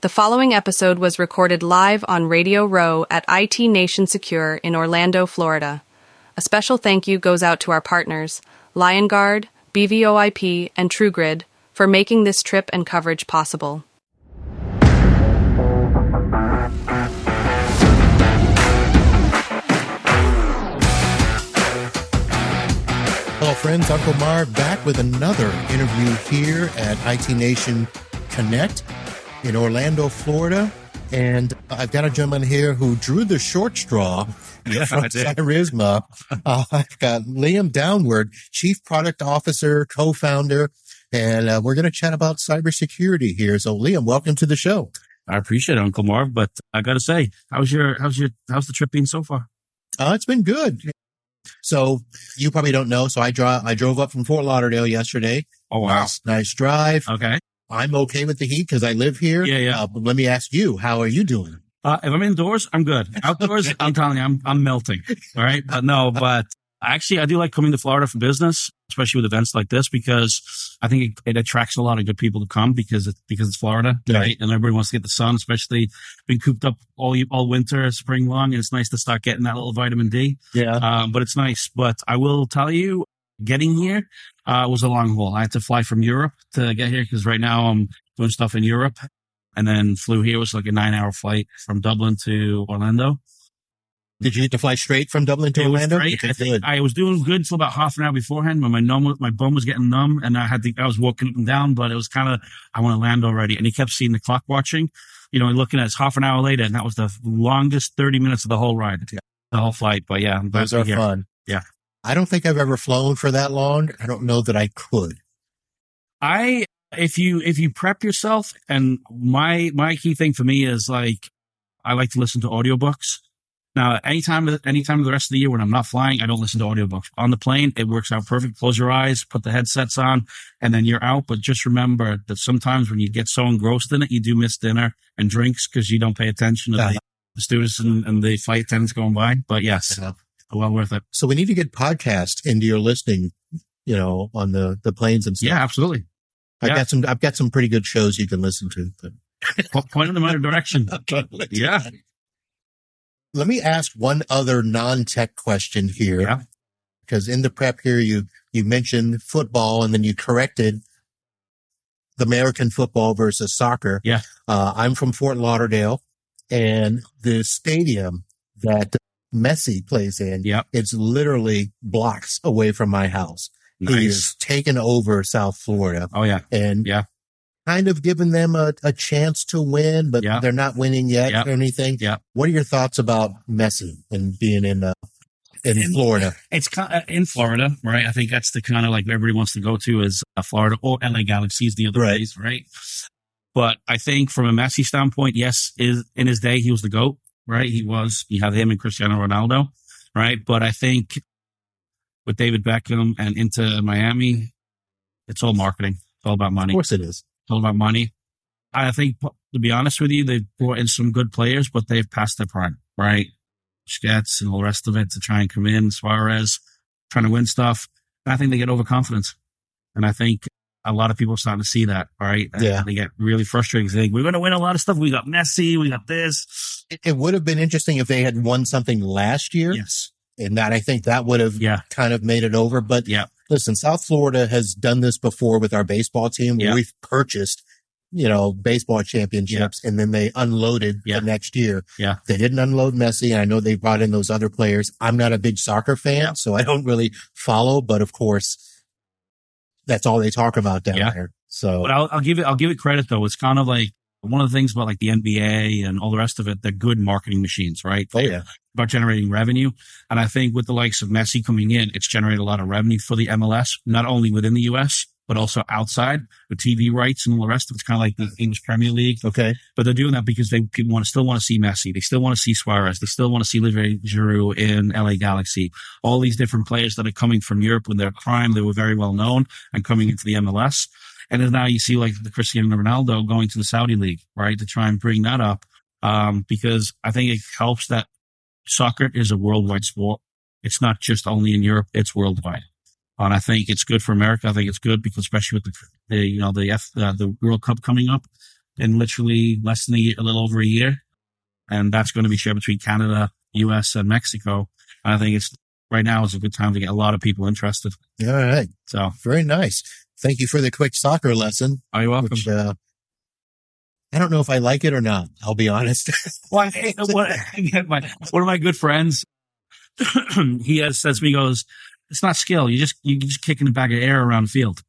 The following episode was recorded live on Radio Row at IT Nation Secure in Orlando, Florida. A special thank you goes out to our partners, LionGuard, BVOIP, and TrueGrid, for making this trip and coverage possible. Hello, friends. Uncle Marv back with another interview here at IT Nation Connect in Orlando, Florida. And I've got a gentleman here who drew the short straw from Cyrisma. I've got Liam Downward, Chief Product Officer, co-founder, and we're going to chat about cybersecurity here. So, Liam, welcome to the show. I appreciate it, Uncle Marv, but I got to say, how's the trip been so far? It's been good. So you probably don't know. So I drove up from Fort Lauderdale yesterday. Oh, wow. Nice drive. Okay. I'm okay with the heat because I live here. Yeah. But let me ask you, how are you doing? If I'm indoors, I'm good. Outdoors, I'm telling you, I'm melting. All right. But actually, I do like coming to Florida for business, especially with events like this, because I think it attracts a lot of good people to come because it's Florida, right? And everybody wants to get the sun, especially been cooped up all winter, spring long. And it's nice to start getting that little vitamin D. Yeah. But it's nice. But I will tell you, getting here was a long haul. I had to fly from Europe to get here because right now I'm doing stuff in Europe, and then flew here. It was like a 9-hour flight from Dublin to Orlando. Did you get to fly straight from Dublin to Orlando? I was doing good until about half an hour beforehand when my bum was getting numb, and I was walking up and down, but it was kind of, I want to land already. And he kept seeing the clock watching, and looking at it, half an hour later, and that was the longest 30 minutes of the whole ride, the whole flight. But yeah, those are fun. Yeah. I don't think I've ever flown for that long. I don't know that I could. If you prep yourself, and my key thing for me is I like to listen to audiobooks. Now, anytime of the rest of the year when I'm not flying, I don't listen to audiobooks. On the plane, it works out perfect. Close your eyes, put the headsets on, and then you're out. But just remember that sometimes when you get so engrossed in it, you do miss dinner and drinks because you don't pay attention to the students and the flight attendants going by. But yes, well worth it. So we need to get podcasts into your listening, on the planes and stuff. Yeah, absolutely. I've got some pretty good shows you can listen to. But. Point them in a direction. Yeah. Let me ask one other non-tech question here. Yeah. Because in the prep here, you mentioned football and then you corrected the American football versus soccer. Yeah. I'm from Fort Lauderdale, and the stadium that Messi plays in, it's literally blocks away from my house. Nice. He's taken over South Florida. Oh, yeah. And kind of given them a chance to win, but they're not winning yet or anything. Yeah. What are your thoughts about Messi and being in Florida? It's in Florida, right? I think that's the kind of everybody wants to go to is Florida or LA Galaxy is the other place, right? But I think from a Messi standpoint, yes, in his day, he was the GOAT, right? You have him and Cristiano Ronaldo, right? But I think with David Beckham and into Miami, it's all marketing. It's all about money. Of course it is. It's all about money. I think, to be honest with you, they've brought in some good players, but they've passed their prime, right? Busquets and all the rest of it to try and come in, Suarez, trying to win stuff. And I think they get overconfident. And I think a lot of people are starting to see that, right? And they get really frustrated. They think, we're going to win a lot of stuff. We got Messi, we got this. It would have been interesting if they had won something last year. Yes. And I think that would have kind of made it over. But listen, South Florida has done this before with our baseball team. Where we've purchased, baseball championships, and then they unloaded the next year. Yeah. They didn't unload Messi. I know they brought in those other players. I'm not a big soccer fan, so I don't really follow. But of course, that's all they talk about down there. So, but I'll give it credit though. It's kind of like one of the things about the NBA and all the rest of it. They're good marketing machines, right? Oh yeah. About generating revenue. And I think with the likes of Messi coming in, it's generated a lot of revenue for the MLS, not only within the US, but also outside with TV rights and all the rest of it. It's kind of like the English Premier League. Okay. But they're doing that because people still want to see Messi. They still want to see Suarez. They still want to see Olivier Giroud in LA Galaxy. All these different players that are coming from Europe when they're prime, they were very well known and coming into the MLS. And then now you see the Cristiano Ronaldo going to the Saudi League, right? To try and bring that up. Because I think it helps that soccer is a worldwide sport. It's not just only in Europe, it's worldwide. And I think it's good for America. I think it's good because especially with the World Cup coming up, in literally less than a little over a year. And that's going to be shared between Canada, US, and Mexico. And I think right now is a good time to get a lot of people interested. All right. So very nice. Thank you for the quick soccer lesson. Oh, you're welcome. Which, I don't know if I like it or not. I'll be honest. Well, one of my good friends, he says to me, he goes, "It's not skill. You're just kicking the bag of air around the field."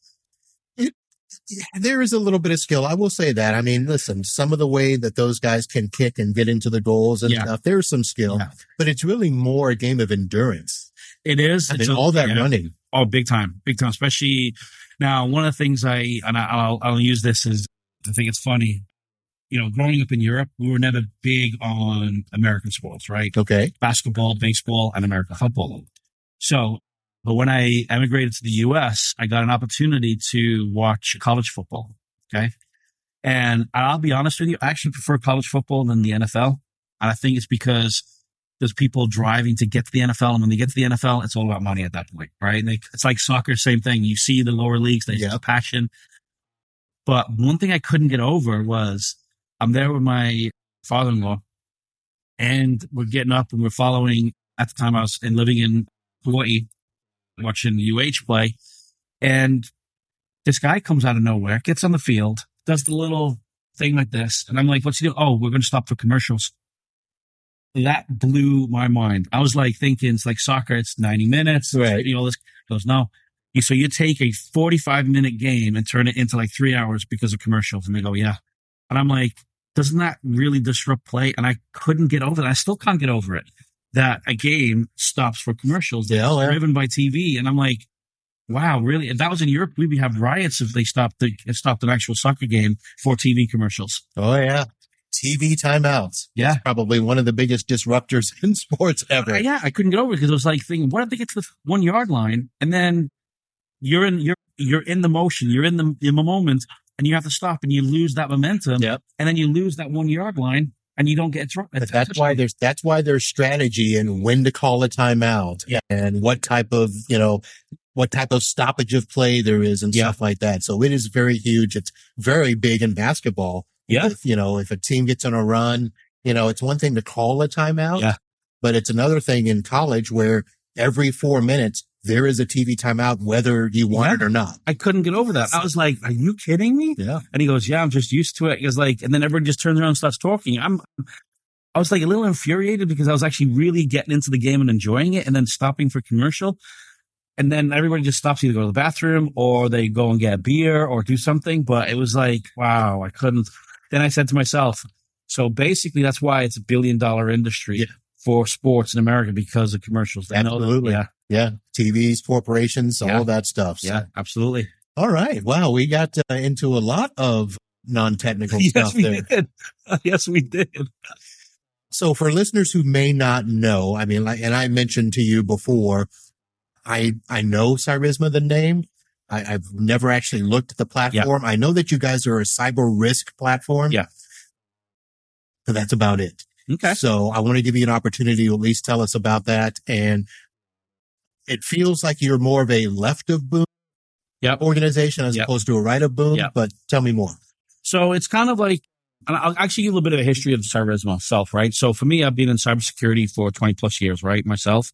There is a little bit of skill. I will say that. I mean, listen, some of the way that those guys can kick and get into the goals and stuff, there's some skill, but it's really more a game of endurance. It is. I mean, all that running. Oh, big time. Especially now, one of the things I'll use this is, I think it's funny. You know, growing up in Europe, we were never big on American sports, right? Okay. Basketball, baseball, and American football. So, but when I emigrated to the US, I got an opportunity to watch college football. Okay. And I'll be honest with you, I actually prefer college football than the NFL. And I think it's because there's people driving to get to the NFL. And when they get to the NFL, it's all about money at that point, right? And it's like soccer, same thing. You see the lower leagues, there's a passion. But one thing I couldn't get over was, I'm there with my father-in-law, and we're getting up and we're following. At the time, I was living in Hawaii, watching the UH play, and this guy comes out of nowhere, gets on the field, does the little thing like this, and I'm like, "What's he doing?" "Oh, we're going to stop for commercials." That blew my mind. I was like thinking, it's like soccer; it's 90 minutes, right? You know, this goes no. So you take a 45-minute game and turn it into like 3 hours because of commercials, and they go, "Yeah." And I'm like, doesn't that really disrupt play? And I couldn't get over it. I still can't get over it, that a game stops for commercials. Driven by TV. And I'm like, wow, really? If that was in Europe, we'd have riots if they stopped an actual soccer game for TV commercials. Oh, yeah. TV timeouts. Yeah. That's probably one of the biggest disruptors in sports ever. I couldn't get over it because it was like thinking, what if they get to the 1 yard line and then you're in the motion, you're in the moment, and you have to stop and you lose that momentum. Yep. And then you lose that 1 yard line and you don't get thrown. That's why there's strategy in when to call a timeout and what type of stoppage of play there is and stuff like that. So it is very huge. It's very big in basketball. Yeah. If a team gets on a run, it's one thing to call a timeout, but it's another thing in college where every 4 minutes there is a TV timeout, whether you want it or not. I couldn't get over that. I was like, are you kidding me? Yeah. And he goes, yeah, I'm just used to it. He goes like, and then everyone just turns around and starts talking. I was like a little infuriated because I was actually really getting into the game and enjoying it and then stopping for commercial. And then everybody just stops, either go to the bathroom or they go and get a beer or do something. But it was like, wow, I couldn't. Then I said to myself, so basically that's why it's $1 billion industry for sports in America, because of commercials. Absolutely. Yeah. TVs, corporations, all that stuff. So. Yeah, absolutely. All right. Wow. We got into a lot of non-technical stuff there. Did. Yes, we did. So for listeners who may not know, I mean, and I mentioned to you before, I know Cyrisma, the name. I've never actually looked at the platform. I know that you guys are a cyber risk platform. Yeah. So that's about it. Okay. So I want to give you an opportunity to at least tell us about that. And it feels like you're more of a left of boom organization as opposed to a right of boom. But tell me more. So it's kind of like, and I'll actually give a little bit of a history of Cyrisma itself, right? So for me, I've been in cybersecurity for 20 plus years, right? Myself.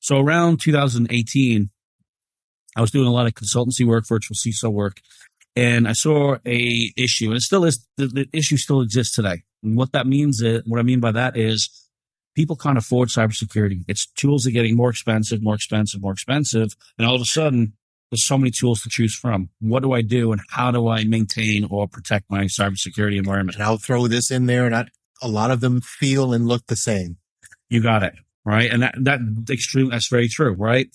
So around 2018, I was doing a lot of consultancy work, virtual CISO work, and I saw a issue, and it still is, the issue still exists today. And what that means is, what I mean by that is people can't afford cybersecurity. Its tools are getting more expensive, and all of a sudden, there's so many tools to choose from. What do I do, and how do I maintain or protect my cybersecurity environment? And I'll throw this in there, and a lot of them feel and look the same. You got it, right? And that's very true, right?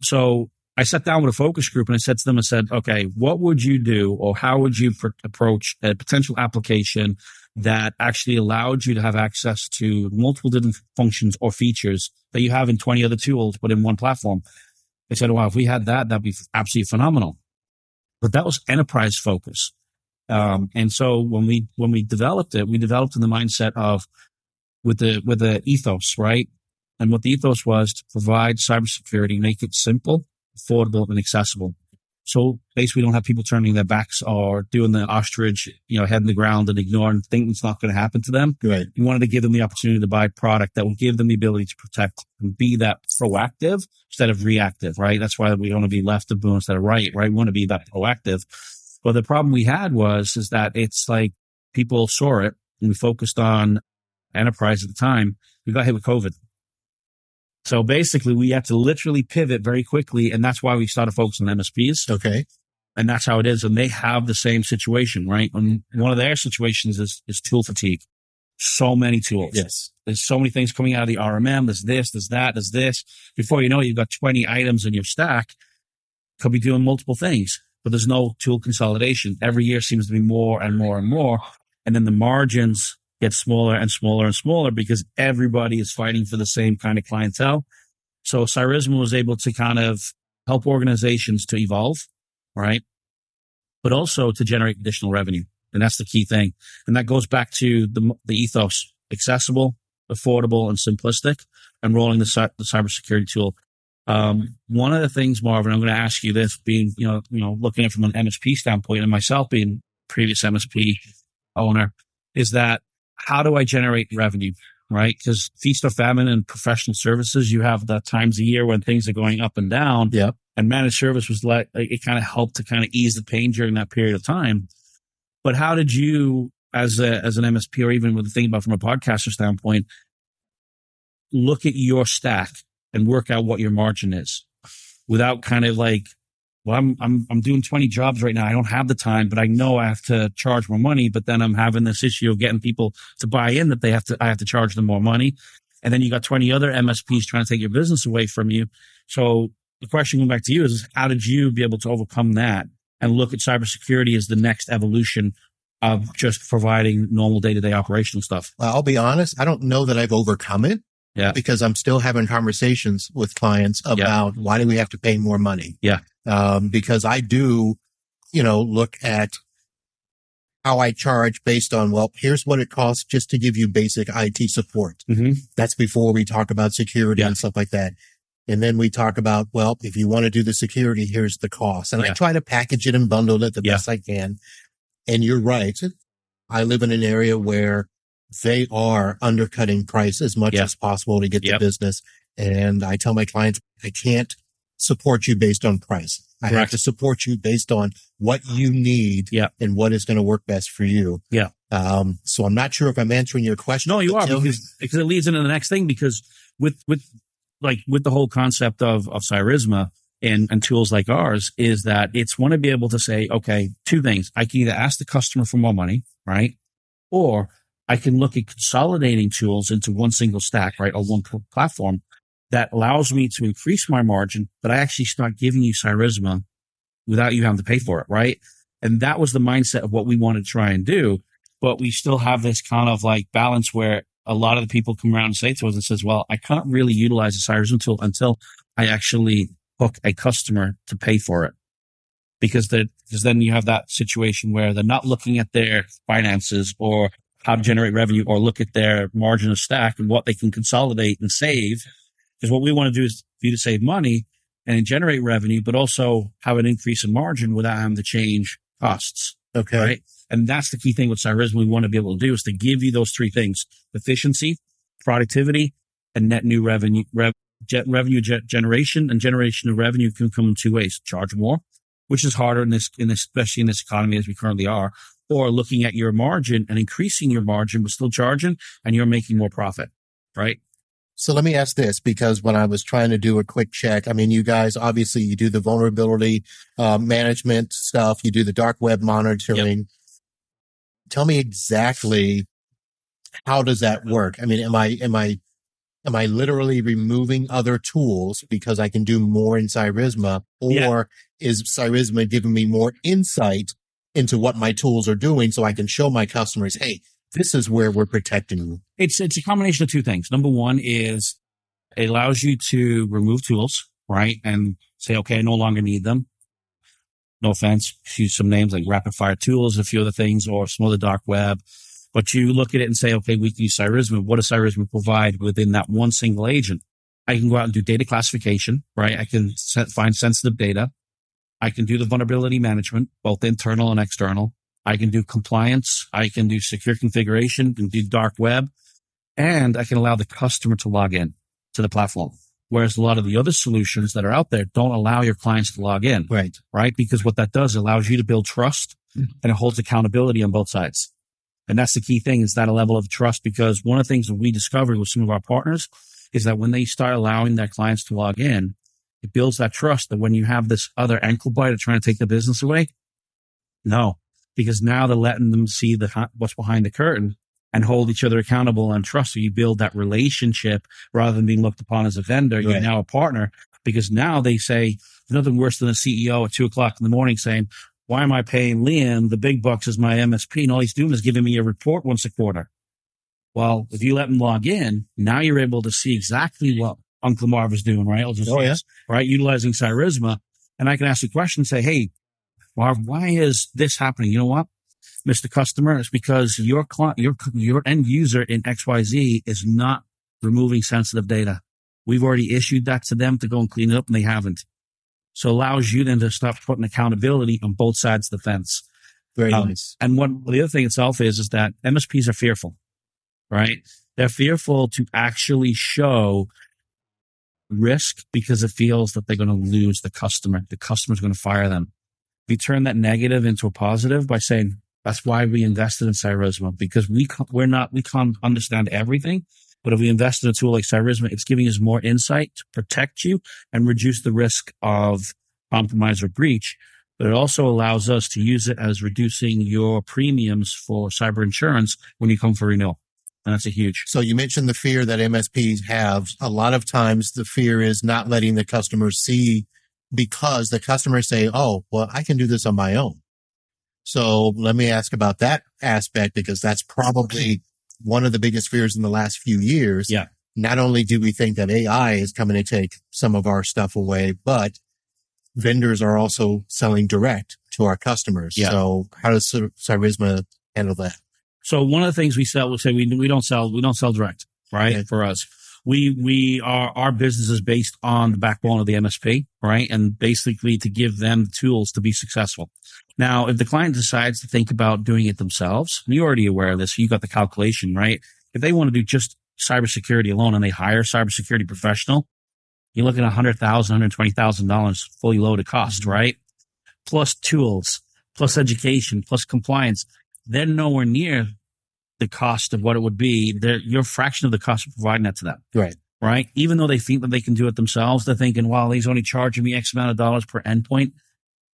So I sat down with a focus group and I said to them, okay, what would you do, or how would you approach a potential application that actually allowed you to have access to multiple different functions or features that you have in 20 other tools, but in one platform? They said, wow, if we had that, that'd be absolutely phenomenal. But that was enterprise focus. And so when we developed it, we developed in the mindset of with the ethos, right? And what the ethos was to provide cybersecurity, make it simple, affordable, and accessible. So basically, we don't have people turning their backs or doing the ostrich, head in the ground and ignoring, thinking it's not going to happen to them. Right. We wanted to give them the opportunity to buy product that will give them the ability to protect and be that proactive instead of reactive, right? That's why we want to be left of boom instead of right? We want to be that proactive. But the problem we had is that it's like people saw it and we focused on enterprise at the time. We got hit with COVID. So basically, we had to literally pivot very quickly, and that's why we started focusing on MSPs. Okay. And that's how it is. And they have the same situation, right? And one of their situations is tool fatigue. So many tools. Yes. There's so many things coming out of the RMM. There's this, there's that, there's this. Before you know it, you've got 20 items in your stack. Could be doing multiple things, but there's no tool consolidation. Every year seems to be more and more and more. And then the margins get smaller and smaller and smaller because everybody is fighting for the same kind of clientele. So Cyrisma was able to kind of help organizations to evolve, right? But also to generate additional revenue. And that's the key thing. And that goes back to the ethos: accessible, affordable, and simplistic, and rolling the cybersecurity tool. One of the things, Marvin, I'm going to ask you this, being, looking at it from an MSP standpoint, and myself being previous MSP owner, is that how do I generate revenue, right? Because feast or famine in professional services, you have the times a year when things are going up and down. Yeah. And managed service was like, it kind of helped to kind of ease the pain during that period of time. But how did you, as an MSP, or even with the thing about from a podcaster standpoint, look at your stack and work out what your margin is without kind of like, well, I'm doing 20 jobs right now. I don't have the time, but I know I have to charge more money. But then I'm having this issue of getting people to buy in that I have to charge them more money. And then you got 20 other MSPs trying to take your business away from you. So the question going back to you is how did you be able to overcome that and look at cybersecurity as the next evolution of just providing normal day-to-day operational stuff? Well, I'll be honest. I don't know that I've overcome it. Yeah. Because I'm still having conversations with clients about why do we have to pay more money? Yeah. Because I do, look at how I charge based on, well, here's what it costs just to give you basic IT support. Mm-hmm. That's before we talk about security and stuff like that. And then we talk about, well, if you want to do the security, here's the cost. And I try to package it and bundle it the best I can. And you're right. I live in an area where they are undercutting price as much as possible to get the business. And I tell my clients, I can't support you based on price. I have to support you based on what you need and what is going to work best for you. Yeah. So I'm not sure if I'm answering your question. No, you are, because it leads into the next thing, because with the whole concept of Cyrisma and tools like ours is that it's want to be able to say, okay, two things. I can either ask the customer for more money, right? Or I can look at consolidating tools into one single stack, right? Or one platform that allows me to increase my margin, but I actually start giving you Cyrisma without you having to pay for it, right? And that was the mindset of what we wanted to try and do. But we still have this kind of like balance where a lot of the people come around and say to us and says, well, I can't really utilize the Cyrisma tool until I actually hook a customer to pay for it. Because then you have that situation where they're not looking at their finances or how to generate revenue or look at their margin of stack and what they can consolidate and save. Because what we want to do is for you to save money and generate revenue, but also have an increase in margin without having to change costs. Okay. Right. And that's the key thing with Cyrisma we want to be able to do is to give you those three things: efficiency, productivity, and net new revenue. Revenue generation and generation of revenue can come in two ways: charge more, which is harder in this, especially in this economy as we currently are, or looking at your margin and increasing your margin, but still charging, and you're making more profit, right? So let me ask this, because when I was trying to do a quick check, I mean, you guys, obviously you do the vulnerability management stuff. You do the dark web monitoring. Yep. Tell me exactly, how does that work? I mean, am I literally removing other tools because I can do more in Cyrisma, or is Cyrisma giving me more insight into what my tools are doing so I can show my customers, hey, this is where we're protecting you? It's a combination of two things. Number one is it allows you to remove tools, right? And say, okay, I no longer need them. No offense. Use some names like rapid fire tools, a few other things, or some other dark web. But you look at it and say, okay, we can use Cyrisma. What does Cyrisma provide within that one single agent? I can go out and do data classification, right? I can find sensitive data. I can do the vulnerability management, both internal and external. I can do compliance. I can do secure configuration, can do dark web, and I can allow the customer to log in to the platform. Whereas a lot of the other solutions that are out there don't allow your clients to log in. Right. Because what that does, allows you to build trust and it holds accountability on both sides. And that's the key thing, is that a level of trust, because one of the things that we discovered with some of our partners is that when they start allowing their clients to log in, it builds that trust that when you have this other ankle biter trying to take the business away, no, because now they're letting them see what's behind the curtain and hold each other accountable and trust. So you build that relationship rather than being looked upon as a vendor. You're now a partner, because now they say there's nothing worse than a CEO at 2:00 in the morning saying, why am I paying Liam the big bucks as my MSP? And all he's doing is giving me a report once a quarter. Well, if you let him log in, now you're able to see exactly what Uncle Marv is doing, right? Right. Utilizing Cyrisma. And I can ask a question and say, hey, Marv, why is this happening? You know what, Mr. Customer? It's because your client, your end user in XYZ is not removing sensitive data. We've already issued that to them to go and clean it up, and they haven't. So it allows you then to start putting accountability on both sides of the fence. Very nice. And the other thing itself is that MSPs are fearful, right? They're fearful to actually show risk because it feels that they're going to lose the customer. The customer's going to fire them. We turn that negative into a positive by saying, that's why we invested in Cyrisma, because we can't understand everything. But if we invest in a tool like Cyrisma, it's giving us more insight to protect you and reduce the risk of compromise or breach. But it also allows us to use it as reducing your premiums for cyber insurance when you come for renewal. And that's a huge. So you mentioned the fear that MSPs have. A lot of times the fear is not letting the customer see, because the customers say, oh, well, I can do this on my own. So let me ask about that aspect, because that's probably one of the biggest fears in the last few years. Yeah. Not only do we think that AI is coming to take some of our stuff away, but vendors are also selling direct to our customers. Yeah. So how does Cyrisma handle that? So one of the things we sell, we don't sell direct, right? Okay. For us, our business is based on the backbone of the MSP, right? And basically to give them the tools to be successful. Now, if the client decides to think about doing it themselves, and you're already aware of this, you got the calculation, right? If they want to do just cybersecurity alone and they hire a cybersecurity professional, you're looking at $100,000, $120,000 fully loaded cost, right? Plus tools, plus education, plus compliance. They're nowhere near the cost of what it would be. You're a fraction of the cost of providing that to them. Right. Right. Even though they think that they can do it themselves, they're thinking, well, he's only charging me X amount of dollars per endpoint.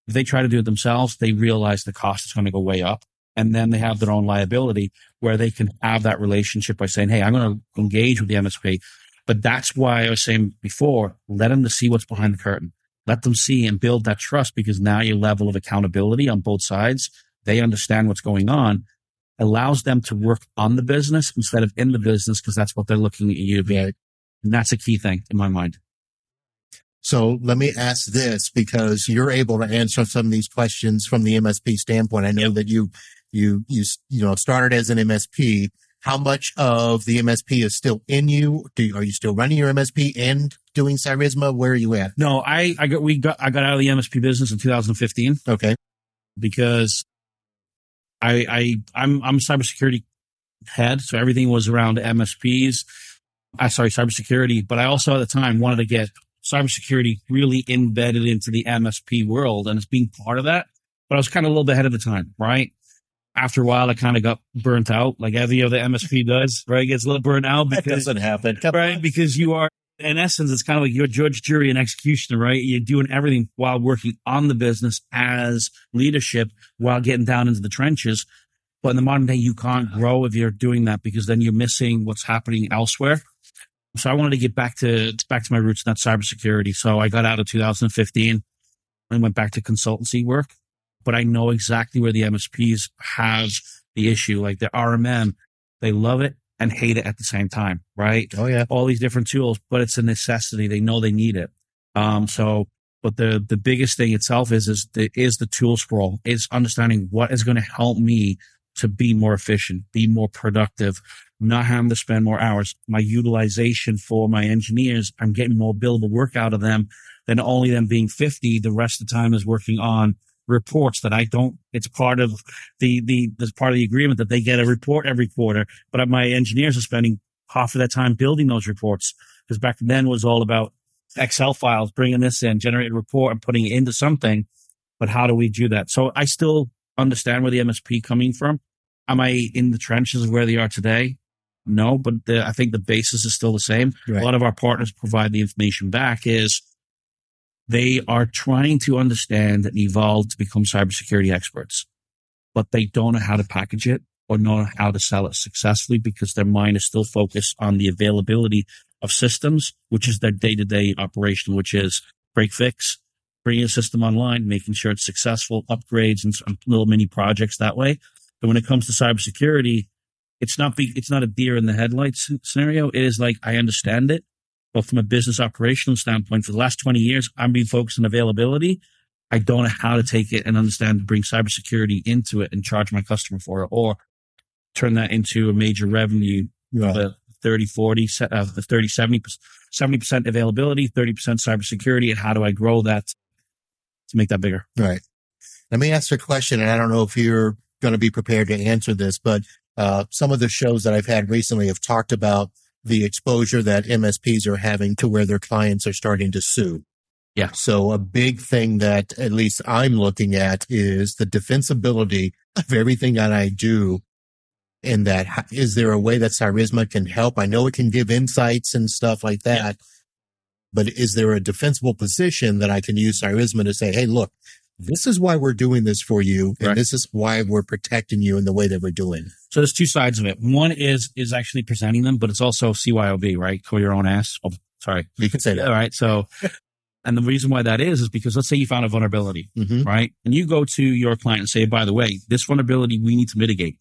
If they try to do it themselves, they realize the cost is going to go way up. And then they have their own liability where they can have that relationship by saying, hey, I'm going to engage with the MSP. But that's why I was saying before, let them to see what's behind the curtain. Let them see and build that trust, because now your level of accountability on both sides, they understand what's going on, allows them to work on the business instead of in the business, because that's what they're looking at you to be. And that's a key thing in my mind. So let me ask this, because you're able to answer some of these questions from the MSP standpoint. I know that you started as an MSP. How much of the MSP is still in you? Are you still running your MSP and doing Cyrisma? Where are you at? No, I got out of the MSP business in 2015. Okay. Because I'm a cybersecurity head, so everything was around MSPs. Cybersecurity, but I also at the time wanted to get cybersecurity really embedded into the MSP world and it's being part of that. But I was kind of a little bit ahead of the time, right? After a while, I kind of got burnt out, like every other MSP does, right? It gets a little burnt out because that doesn't happen, right? Because you are, in essence, it's kind of like you're judge, jury, and executioner, right? You're doing everything while working on the business as leadership while getting down into the trenches. But in the modern day, you can't grow if you're doing that, because then you're missing what's happening elsewhere. So I wanted to get back to my roots in that cybersecurity. So I got out of 2015 and went back to consultancy work. But I know exactly where the MSPs have the issue, like the RMM. They love it and hate it at the same time, right? Oh, yeah. All these different tools, but it's a necessity. They know they need it. But the biggest thing itself is the tool sprawl. It's understanding what is going to help me to be more efficient, be more productive, not having to spend more hours. My utilization for my engineers, I'm getting more billable work out of them than only them being 50. The rest of the time is working on reports that I don't, it's part of that's part of the agreement that they get a report every quarter, but my engineers are spending half of that time building those reports. Because back then it was all about Excel files, bringing this in, generate a report and putting it into something. But how do we do that? So I still understand where the MSP coming from. Am I in the trenches of where they are today? No, but I think the basis is still the same. Right. A lot of our partners provide the information back is they are trying to understand and evolve to become cybersecurity experts, but they don't know how to package it or know how to sell it successfully because their mind is still focused on the availability of systems, which is their day-to-day operation, which is break fix, bringing a system online, making sure it's successful, upgrades and little mini projects that way. But when it comes to cybersecurity, it's not a deer in the headlights scenario. It is like, I understand it, but from a business operational standpoint, for the last 20 years, I'm being focused on availability. I don't know how to take it and understand to bring cybersecurity into it and charge my customer for it or turn that into a major revenue, 30, 40, 30, 70% availability, 30% cybersecurity. And how do I grow that to make that bigger? Right. Let me ask you a question, and I don't know if you're going to be prepared to answer this, but some of the shows that I've had recently have talked about the exposure that MSPs are having to where their clients are starting to sue. Yeah. So a big thing that at least I'm looking at is the defensibility of everything that I do. And that, is there a way that Cyrisma can help? I know it can give insights and stuff like that, but is there a defensible position that I can use Cyrisma to say, hey, look, this is why we're doing this for you, and this is why we're protecting you in the way that we're doing. So there's two sides of it. One is actually presenting them, but it's also CYOB, right? Call your own ass. Oh, sorry. You can say that. All right. So, and the reason why that is because let's say you found a vulnerability, right? And you go to your client and say, by the way, this vulnerability we need to mitigate.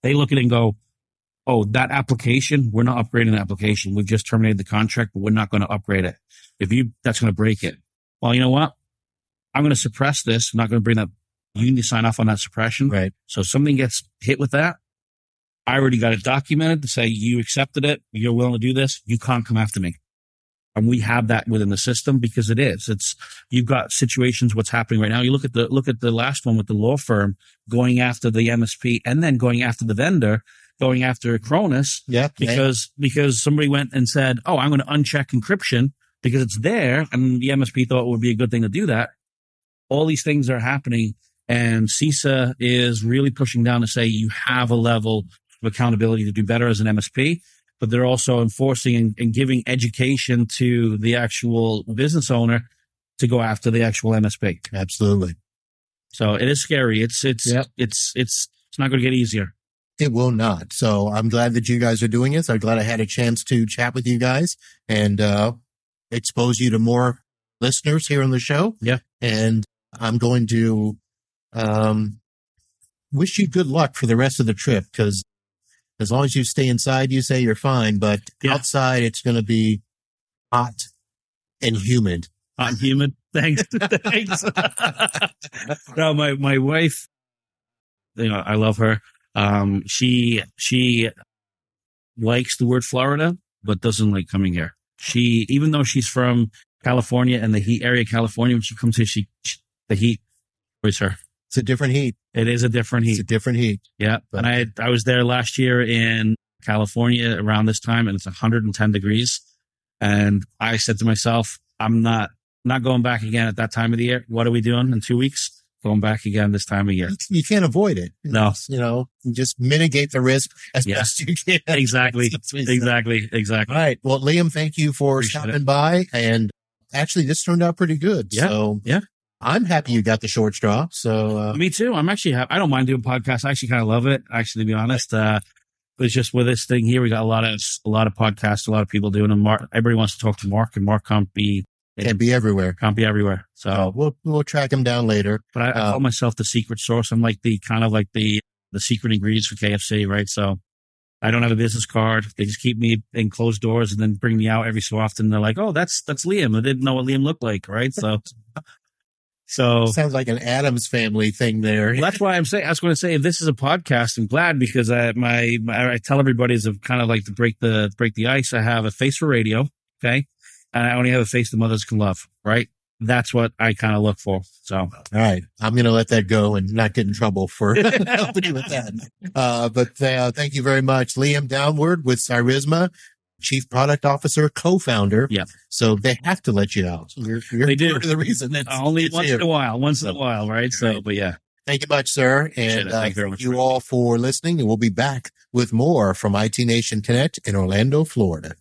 They look at it and go, oh, that application, we're not upgrading the application. We've just terminated the contract, but we're not going to upgrade it. That's going to break it. Well, you know what? I'm going to suppress this. I'm not going to bring that. You need to sign off on that suppression. Right. So if something gets hit with that, I already got it documented to say you accepted it. You're willing to do this. You can't come after me. And we have that within the system because you've got situations, what's happening right now. You look at the last one with the law firm going after the MSP and then going after the vendor, going after Cronus. Yeah. Because somebody went and said, oh, I'm going to uncheck encryption because it's there. And the MSP thought it would be a good thing to do that. All these things are happening, and CISA is really pushing down to say you have a level of accountability to do better as an MSP, but they're also enforcing and giving education to the actual business owner to go after the actual MSP. Absolutely. So it is scary. It's not going to get easier. It will not. So I'm glad that you guys are doing this. I'm glad I had a chance to chat with you guys and expose you to more listeners here on the show. Yeah. And I'm going to wish you good luck for the rest of the trip, because as long as you stay inside, you say you're fine, but outside it's going to be hot and humid. Hot and humid. Thanks. Thanks. No, my wife, I love her. She likes the word Florida, but doesn't like coming here. Even though she's from California and the heat area of California, when she comes here, the heat worries her. It's a different heat. It is a different heat. It's a different heat. Yeah. But and I was there last year in California around this time, and it's 110 degrees. And I said to myself, I'm not going back again at that time of the year. What are we doing in 2 weeks? Going back again this time of year. You can't avoid it. No. You just mitigate the risk as best you can. Exactly. Exactly. All right. Well, Liam, thank you for stopping by. And actually, this turned out pretty good. Yeah. So I'm happy you got the short straw. So me too. I'm actually happy. I don't mind doing podcasts. I actually kind of love it. Actually, to be honest, it's just with this thing here, we got a lot of podcasts, a lot of people doing them. Everybody wants to talk to Mark, and Mark can't be everywhere. Can't be everywhere. So we'll track him down later. But I call myself the secret source. I'm like the secret ingredients for KFC, right? So I don't have a business card. They just keep me in closed doors and then bring me out every so often. They're like, oh, that's Liam. I didn't know what Liam looked like, right? So So sounds like an Addams Family thing there. Well, that's why I was going to say, if this is a podcast, I'm glad, because I tell everybody is kind of like to break the ice. I have a face for radio. Okay. And I only have a face that mothers can love. Right. That's what I kind of look for. So, all right. I'm going to let that go and not get in trouble for helping you with that. But thank you very much. Liam Downward with Cyrisma, Chief Product Officer, co-founder. Yeah. So they have to let you out. You're they do. Part of the reason that only once in a while, right? So, but yeah. Thank you much, sir. And thank you all for listening. And we'll be back with more from IT Nation Connect in Orlando, Florida.